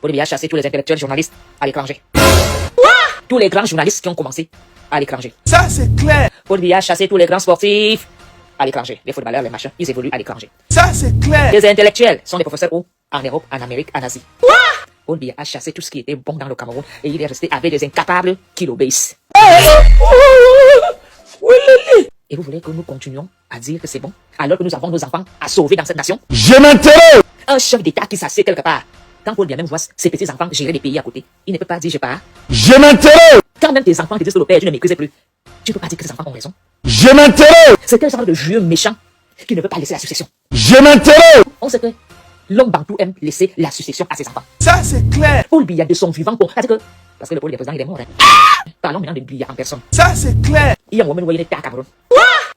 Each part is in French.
Bolivie a chassé tous les intellectuels journalistes à l'étranger. Tous les grands journalistes qui ont commencé à l'étranger. Ça, c'est clair. Bolivie a chassé tous les grands sportifs à l'étranger. Les footballeurs, les machins, ils évoluent à l'étranger. Ça, c'est clair. Les intellectuels sont des professeurs où? En Europe, en Amérique, en Asie. Bolivie a chassé tout ce qui était bon dans le Cameroun et il est resté avec des incapables qui l'obéissent. Et vous voulez que nous continuions à dire que c'est bon, alors que nous avons nos enfants à sauver dans cette nation? Je m'intéresse. Un chef d'État qui s'assied quelque part. Quand Paul Biya même voit ses petits-enfants gérer des pays à côté, il ne peut pas dire je pars. Je m'intéresse. Quand même tes enfants te disent que le père, tu ne maîtrises plus, tu ne peux pas dire que tes enfants ont raison. Je m'intéresse. C'est quel genre de vieux méchant qui ne peut pas laisser la succession? Je m'intéresse. On sait que l'homme bantou aime laisser la succession à ses enfants. Ça, c'est clair. Paul Biya de son vivant, c'est-à-dire que, parce que le Paul Biya président, il est mort. Hein. Parlons maintenant de Biya en personne. Ça, c'est clair. Il y a un moment où il était à Cameroun.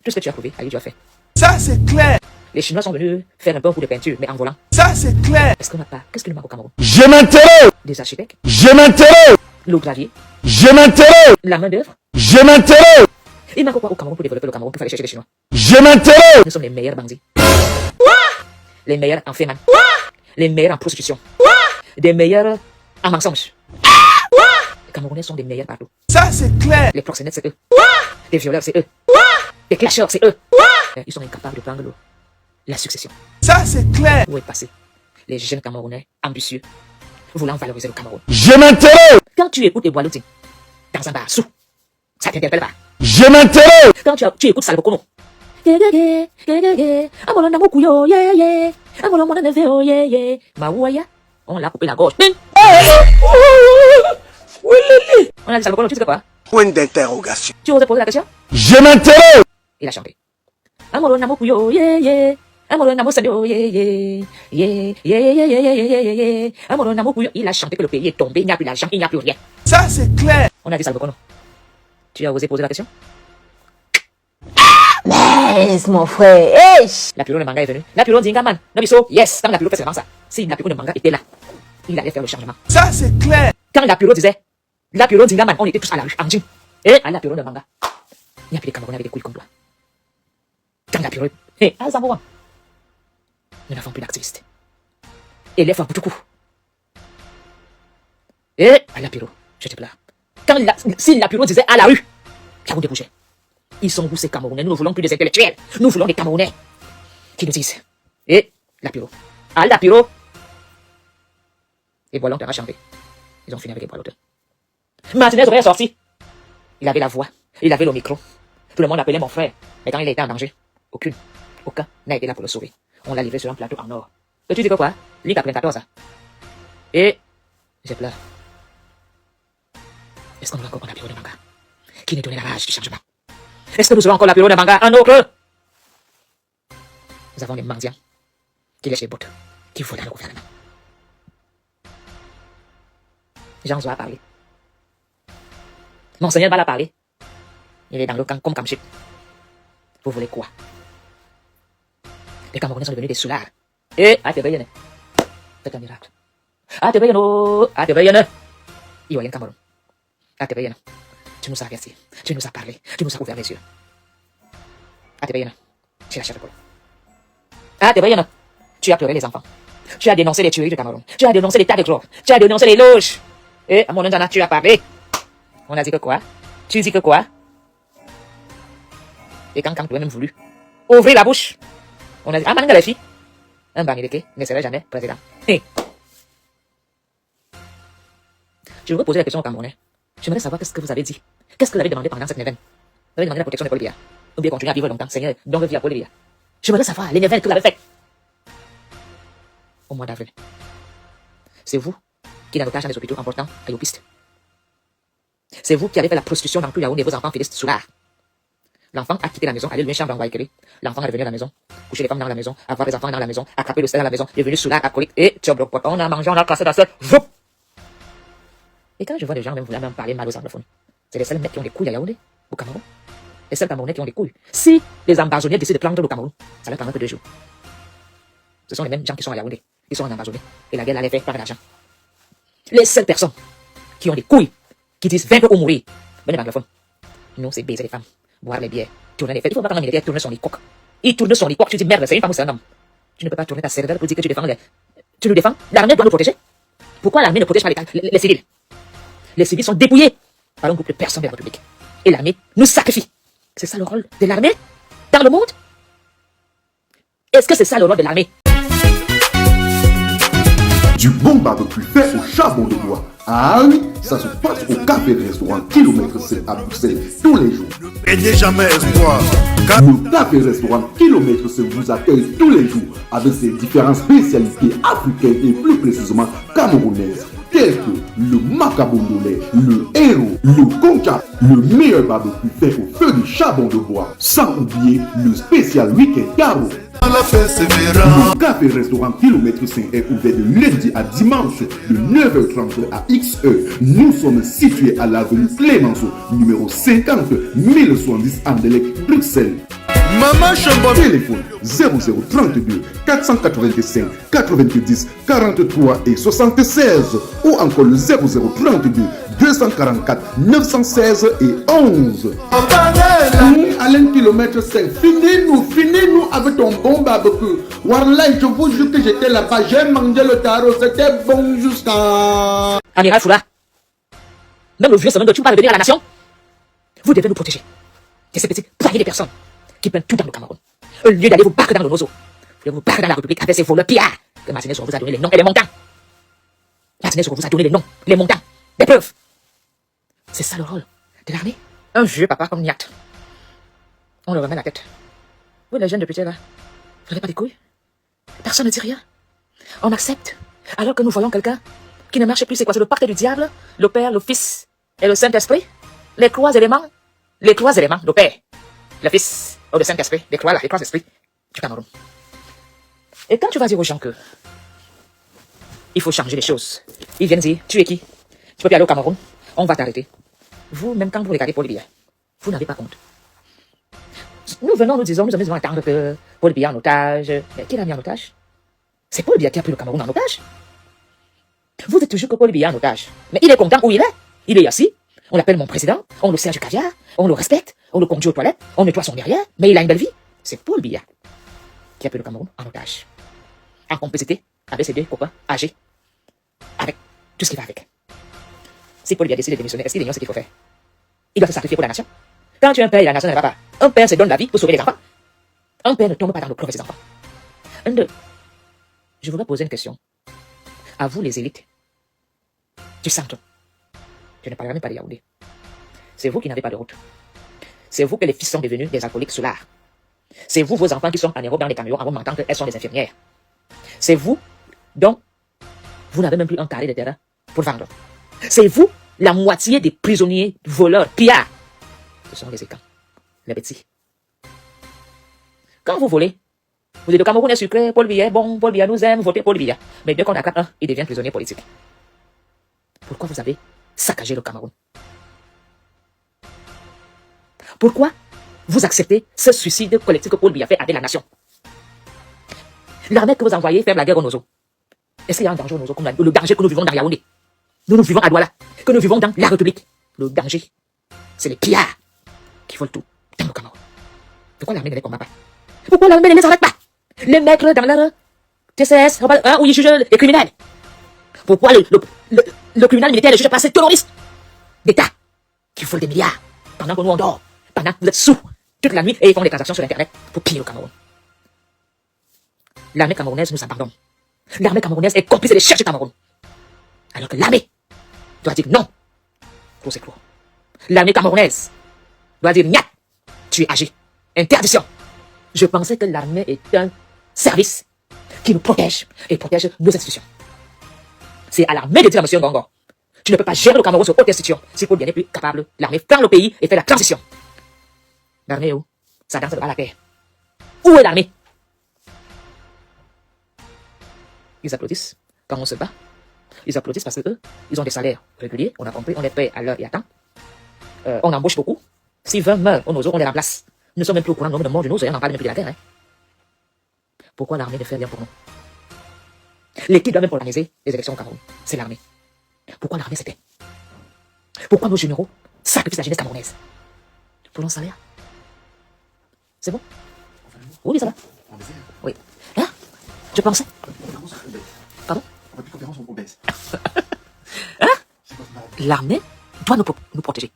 Tout ce que tu as prouvé, allez, tu as fait. Ça, c'est clair. Les Chinois sont venus faire un bon coup de peinture, mais en volant. Ça, c'est clair. Est-ce qu'on n'a pas? Qu'est-ce qu'il nous manque au Cameroun? Je m'intéresse. Des architectes, Je m'intéresse. le gravier, Je m'intéresse. la main d'œuvre. Je m'intéresse. Il manque quoi au Cameroun pour développer le Cameroun, pour aller chercher les Chinois? Je m'intéresse. Nous sommes les meilleurs bandits. Les meilleurs en féman. Les meilleurs en prostitution. Des meilleurs en mensonge. Les Camerounais sont des meilleurs partout. Ça, c'est clair. Les proxénètes, c'est eux. Les violeurs, c'est eux. Les clasheurs, c'est eux. Ils sont incapables de prendre la succession. Ça, c'est clair. Où est passé les jeunes Camerounais ambitieux, voulant valoriser le Cameroun? Je m'intéresse. Quand tu écoutes les Boilouti dans un bar sous, ça t'interpelle pas. Je m'intéresse. Quand tu écoutes Salbokono, on l'a coupé la gorge. On a dit Salbokono, tu sais quoi? Point d'interrogation. Tu oses poser la question? Je m'intéresse. Il a chanté. Amolo namo kuyo, yeah, yeah. Amolo namo sadio, yeah, yeah. Yeah, yeah, yeah, yeah, yeah, yeah, yeah, yeah. Amolo namo kuyo. Il a chanté que le pays est tombé, il n'y a plus d'argent, il n'y a plus rien. Ça, c'est clair. On a dit Salbokono. Tu as osé poser la question? Mais mon frère, hey! La Puro de manga est venue. La Puro dit man. Nabiso, yes. Quand la Puro fait seulement ça. Si la Puro de manga était là, il allait faire le changement. Ça, c'est clair. Quand la Puro disait, la Puro dit man, on était tous à la rue, en jean. Et à la Puro de manga, il n'y a plus de Camerounais avec des couilles comme toi. Quand la Puro, hé, à Zamboa, nous n'avons plus d'activistes. Et les femmes, beaucoup. Et à la Puro, je te pleure. Si la Puro disait à la rue, ça vous débouchait. Ils sont où ces Camerounais? Nous ne voulons plus des intellectuels. Nous voulons des Camerounais qui nous disent. Et la Puro. Ah, la Puro. Et voilà, on t'a chanté. Ils ont fini avec les bois Martinez aurait sorti. Il avait la voix. Il avait le micro. Tout le monde l'appelait mon frère. Mais quand il était en danger, aucun n'a été là pour le sauver. On l'a livré sur un plateau en or. Et tu dis que quoi? Lui, t'as plein 14 ans. Et j'ai pleuré. Est-ce qu'on aura encore la Puro de manga qui nous donnait la rage du changement? Est-ce que nous aurons encore la Puro de manga un autre? Nous avons des mendiants qui lèchent les bottes, qui volent dans le gouvernement. Jean Zoua a parlé. Monseigneur va la parler. Il est dans le camp comme Kamchik. Vous voulez quoi? Les Camerounais sont devenus des soulards. Et à te bayer, c'est un miracle. À te bayer, à te bayer. Il y a rien Cameroun. À te bayer. Tu nous as avertis, tu nous as parlé, tu nous as ouvert les yeux. Atebayana, tu as cherché quoi? Atebayana, tu as pleuré les enfants. Tu as dénoncé les tueries du Cameroun. Tu as dénoncé l'état de clubs. Tu as dénoncé les loges. Et à mon Ndana, tu as parlé. On a dit que quoi? Tu dis que quoi? Et quand tu as même voulu ouvrir la bouche, on a dit, ah, Manga la fille, un Bangladesh ne serait jamais président. Hey. Je veux poser la question aux Camerounais. J'aimerais savoir qu'est-ce que vous avez dit. Qu'est-ce que vous avez demandé pendant cette neuvaine? Vous avez demandé la protection de Paul Biya. Ou bien continuer à vivre longtemps, Seigneur, donc vie à Paul Biya. J'aimerais savoir les neuvaines que vous avez faites. Au mois d'avril. C'est vous qui n'avez pas dans les hôpitaux en portant à Yopiste. C'est vous qui avez fait la prostitution dans tout Yaoundé, vos enfants félicent Soulard. L'enfant a quitté la maison, allé louer une chambre en Waikiri. L'enfant est revenu à la maison, coucher les femmes dans la maison, avoir des enfants dans la maison, attraper le sel dans la maison, il est venu Soulard alcoolique et tu bloques pas. On a mangé, on a cassé la selle. Et quand je vois des gens même vouloir même parler mal aux anglophones, c'est les seuls mecs qui ont des couilles à Yaoundé, au Cameroun. Les seuls Camerounais qui ont des couilles. Si les ambazoniens décident de prendre le Cameroun, ça leur prendra que 2 jours. Ce sont les mêmes gens qui sont à Yaoundé, qui sont en Amazonie. Et la guerre là les fait par l'argent. Les seules personnes qui ont des couilles, qui disent vaincre ou mourir, ben les anglophones. Nous, c'est baiser les femmes, boire les bières, tourner les fêtes. Il faut pas quand un militaire tourne son licoque. Il tourne son licoque, tu dis merde, c'est une femme ou c'est un homme. Tu ne peux pas tourner ta cervelle pour dire que tu défends les... Tu nous défends? L'armée doit nous protéger. Pourquoi l'armée ne protège pas les civils? Les civils sont dépouillés par un groupe de personnes de la République. Et l'armée nous sacrifie. C'est ça le rôle de l'armée dans le monde? Est-ce que c'est ça le rôle de l'armée? Du bon barbecue fait au charbon de bois. Ah oui, ça se passe au café restaurant Kilomètre 7 à Bruxelles tous les jours. Perdez jamais espoir. Le café restaurant Kilomètre 7 vous accueille tous les jours avec ses différentes spécialités africaines et plus précisément camerounaises, telles que le macabondolais, le héros, le concha, le meilleur barbecue fait au feu de charbon de bois, sans oublier le spécial week-end carreau. Le café restaurant Kilomètre 5 est ouvert de lundi à dimanche de 9h30 à XE. Nous sommes situés à l'avenue Clémenceau, numéro 50 1070 Anderlecht, Bruxelles. Maman Chambon. Téléphone 0032 485 90 43 et 76 ou encore le 0032 244 916 et 11. Alain Kilomètre 5, finis-nous avec ton bon barbecue. Warlai, je vous jure que j'étais là-bas, j'ai mangé le tarot, c'était bon jusqu'à... Amiral Foula, même le vieux savant de tout pas revenir à la nation. Vous devez nous protéger de ces petits poignées de personnes qui prennent tout dans le Cameroun. Au lieu d'aller vous battre dans le Nozo, vous devez vous battre dans la République avec ces voleurs pillards. Que Martinez vous a donné les noms et les montants. Martinez vous a donné les noms, les montants, les preuves. C'est ça le rôle de l'armée. Un vieux papa comme Niat. On le remet la tête. Vous, les jeunes députés là, vous n'avez pas des couilles? Personne ne dit rien. On accepte. Alors que nous voyons quelqu'un qui ne marche plus, c'est quoi? C'est le pacte du diable, le Père, le Fils et le Saint-Esprit. Les trois éléments, le Père, le Fils ou le Saint-Esprit, les trois esprits du Cameroun. Et quand tu vas dire aux gens que il faut changer les choses, ils viennent dire, tu es qui? Tu peux plus aller au Cameroun, on va t'arrêter. Vous, même quand vous regardez Paul Biya, vous n'avez pas honte. Nous devons attendre que Paul Biya en otage. Mais qui l'a mis en otage? C'est Paul Biya qui a pris le Cameroun en otage. Vous dites toujours que Paul Biya est en otage. Mais il est content où il est. Il est assis. On l'appelle mon président. On le sert du caviar. On le respecte. On le conduit aux toilettes. On nettoie son derrière. Mais il a une belle vie. C'est Paul Biya qui a pris le Cameroun en otage. En complicité avec ses deux copains âgés. Avec tout ce qui va avec. Si Paul Biya décide de démissionner, est-ce qu'il ignore ce qu'il faut faire? Il doit se sacrifier pour la nation. Quand tu es un père et la nation ne va pas, un père se donne la vie pour sauver les enfants. Un père ne tombe pas dans le plomb de ses enfants. Un, deux. Je voudrais poser une question. À vous, les élites du centre. Je ne parlerai même pas de Yaoundé. C'est vous qui n'avez pas de route. C'est vous que les fils sont devenus des alcooliques soulards. C'est vous, vos enfants qui sont en Europe dans les camions en vous mentant qu'elles sont des infirmières. C'est vous, dont vous n'avez même plus un carré de terrain pour vendre. C'est vous, la moitié des prisonniers, voleurs, pillards. Ce sont les écans, les petits. Quand vous volez, vous dites le Cameroun est sucré, Paul Biya est bon, Paul Biya nous aime, votez Paul Biya. Mais dès qu'on a un, il devient prisonnier politique. Pourquoi vous avez saccagé le Cameroun? Pourquoi vous acceptez ce suicide collectif que Paul Biya fait avec la nation? L'armée que vous envoyez faire la guerre au Nozo. Est-ce qu'il y a un danger au Nozo comme le danger que nous vivons dans Yaoundé? Nous vivons à Douala, que nous vivons dans la République. Le danger, c'est les pillards qui volent tout dans le Cameroun. Pourquoi l'armée ne les combat pas? Pourquoi l'armée ne les arrête pas? Les mettre dans leur TCS, où ils jugent les criminels. Pourquoi le criminel militaire ne juge pas ces terroristes d'État qui volent des milliards pendant que nous on dort, pendant que vous êtes sous toute la nuit et ils font des transactions sur Internet pour piller le Cameroun? L'armée camerounaise nous abandonne. L'armée camerounaise est complice des chefs du Cameroun. Alors que l'armée doit dire non pour ces clous. L'armée camerounaise doit dire niet, tu es âgé. Interdiction. Je pensais que l'armée est un service qui nous protège et protège nos institutions. C'est à l'armée de dire à M. Ngongo, tu ne peux pas gérer le Cameroun sur haute institution si Paul Biya n'est plus capable. L'armée prend le pays et fait la transition. L'armée est où? Ça danse à la terre. Où est l'armée? Ils applaudissent quand on se bat. Ils applaudissent parce que eux, ils ont des salaires réguliers. On a compris, on les paye à l'heure et à temps. On embauche beaucoup. Si 20 meurent au Nozo, on les remplace. Nous ne sommes même plus au courant du nombre de morts du Nozo et on n'en parle même plus de la terre. Pourquoi l'armée ne fait rien pour nous? L'équipe doit même organiser les élections au Cameroun. C'est l'armée. Pourquoi l'armée c'était? Pourquoi nos généraux sacrifient la jeunesse camerounaise? Pour leur salaire? C'est bon? Oui, ça va. Oui. Hein? Je pensais. Pardon? On va plus conférence, on baisse. L'armée doit nous protéger.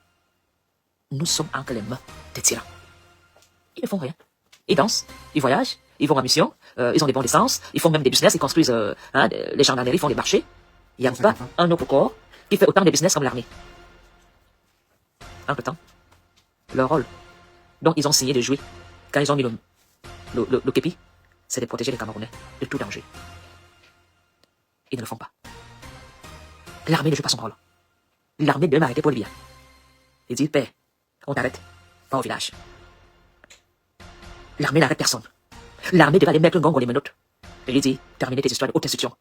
Nous sommes entre les mains des tyrans. Ils ne font rien. Ils dansent, ils voyagent, ils vont en mission, ils ont des bons d'essence, ils font même des business, ils construisent les gendarmeries, font des marchés. Il n'y a pas un autre corps qui fait autant de business comme l'armée. Entre-temps, leur rôle dont ils ont signé de jouer quand ils ont mis le képi, c'est de protéger les Camerounais de tout danger. Ils ne le font pas. L'armée ne joue pas son rôle. L'armée devait m'arrêter pour le bien. Il dit, père, on t'arrête, va au village. L'armée n'arrête personne. L'armée devait aller mettre un gong les menottes. Et lui dit, terminez tes histoires de haute institution.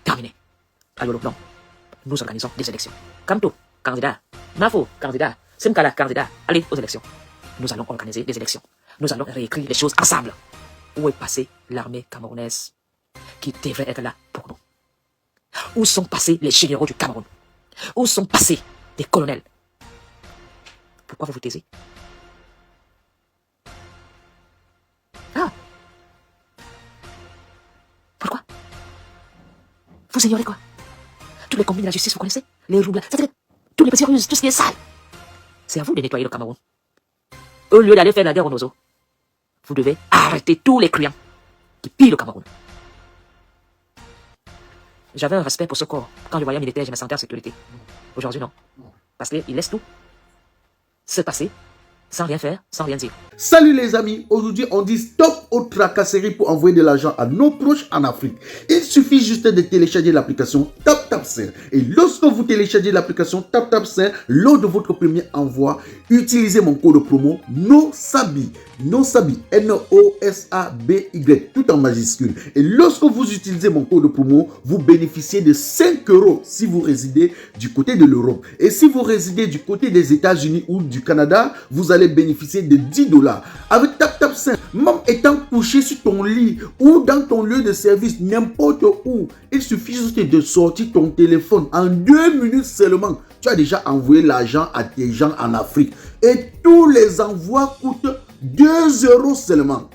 Terminé. Alors non, nous organisons des élections. Kamto, candidat. Mafo, candidat. Simkala, candidat. Allez aux élections. Nous allons organiser des élections. Nous allons réécrire les choses ensemble. Où est passée l'armée camerounaise qui devrait être là pour nous? Où sont passés les généraux du Cameroun? Où sont passés les colonels? Pourquoi vous vous taisez? Ah! Pourquoi? Vous ignorez quoi? Tous les combines de la justice, vous connaissez? Les roubles, tous les petits ruses, tout ce qui est sale. C'est à vous de nettoyer le Cameroun. Au lieu d'aller faire la guerre aux Nozo, vous devez arrêter tous les clients qui pillent le Cameroun. J'avais un respect pour ce corps. Quand je voyais un militaire, je me sentais en sécurité. Aujourd'hui, non. Parce qu'il laisse tout se passer sans rien faire, sans rien dire. Salut les amis, aujourd'hui on dit stop aux tracasseries pour envoyer de l'argent à nos proches en Afrique. Il suffit juste de télécharger l'application TapTapSend. Et lorsque vous téléchargez l'application TapTapSend, lors de votre premier envoi, utilisez mon code promo NOSABI, N-O-S-A-B-Y, tout en majuscule. Et lorsque vous utilisez mon code promo, vous bénéficiez de 5 € si vous résidez du côté de l'Europe. Et si vous résidez du côté des États-Unis ou du Canada, vous allez bénéficier de 10 $. Avec TapTapSend, même étant couché sur ton lit ou dans ton lieu de service, n'importe où, il suffit juste de sortir ton téléphone. En 2 minutes seulement, tu as déjà envoyé l'argent à tes gens en Afrique. Et tous les envois coûtent 2 € seulement.